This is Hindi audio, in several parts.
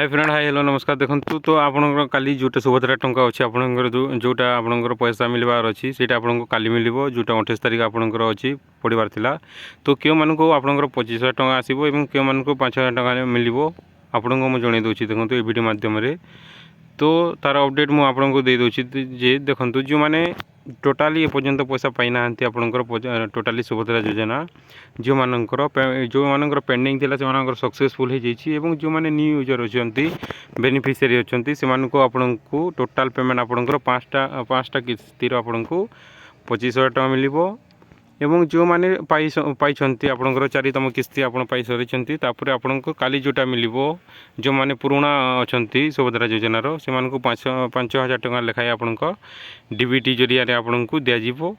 हाय फ्रेंड हाय हेलो नमस्कार देखंतु तो आपनकर काली जोटा सुभद्रा टंका अछि आपनकर जोटा आपनकर पैसा मिलबार अछि सेटा आपनको काली मिलिबो जोटा 28 तारिख आपनकर अछि पडिबार थिला तो केउ मानको आपनकर 25,000 टंका आसीबो एवं केउ मानको 5,000 टंका मिलिबो आपनको म जणे दोछि देखंतु ए वीडियो माध्यम रे तो तार अपडेट मु आपनको दे दोछि जे देखंतु जो माने टोटाली एपर्यंत पैसा पाइना आपनकर टोटाली सुभद्रा योजना जो मानकर पेंडिंग थिला से मानकर सक्सेसफुल हो जाइछि एवं जो माने न्यू यूजर अछंती बेनिफिशियरी अछंती से मानको आपनको टोटाल पेमेंट आपनकर पांचटा किस्तीर आपनको 25,000 टका मिलिबो एवं जो माने पाइछंती आपनकर चारितम किस्ती आपन पाइ सरिछंती तापर आपनको काली जोटा मिलिबो जो माने पुराना अछंती सुभद्रा योजना रो से मानको 5,000 टका लेखाय आपनको डीबीटी जरिया रे आपनको दिया जिवो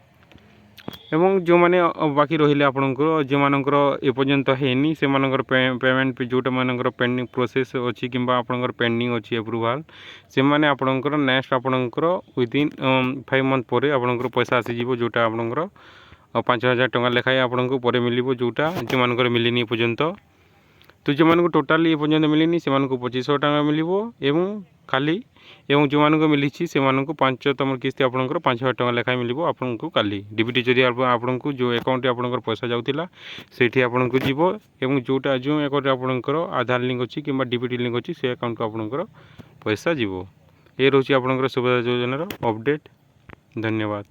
एवं जो माने बाकी रहिले आपनकर जे मानकर ए पर्यंत हेनी से मानकर पेमेंट जोटा मानकर पेंडिंग प्रोसेस अछि किबा आपनकर पेंडिंग अछि अप्रूवल से माने आपनकर नेक्स्ट आपनकर विदिन 5 मंथ परे आपनकर पैसा आसी जिवो जोटा आपनकर 5,000 टका लेखाय आपनको परे मिलिबो जोटा जे मानकर मिलिनी पर्यंत तो जो मानको टोटाली ए पर्यंत मिलिनी से मानको 25,000 टका मिलिबो एवं खाली एवं जो मानको मिलिछि से मानको 5तम किस्ती आपनकर 5,000 टका लेखाय मिलिबो आपनको काली डीबीटी जरिया आपनको जो अकाउंट आपनकर पैसा जाउतिला सेठी आपनको जिवो एवं जोटा जो अकाउंट आपनकर आधार लिंक अछि किबा डीबीटी लिंक अछि से अकाउंट को आपनकर पैसा जिवो ए रोछि आपनकर सुभद्रा योजना रो अपडेट। धन्यवाद।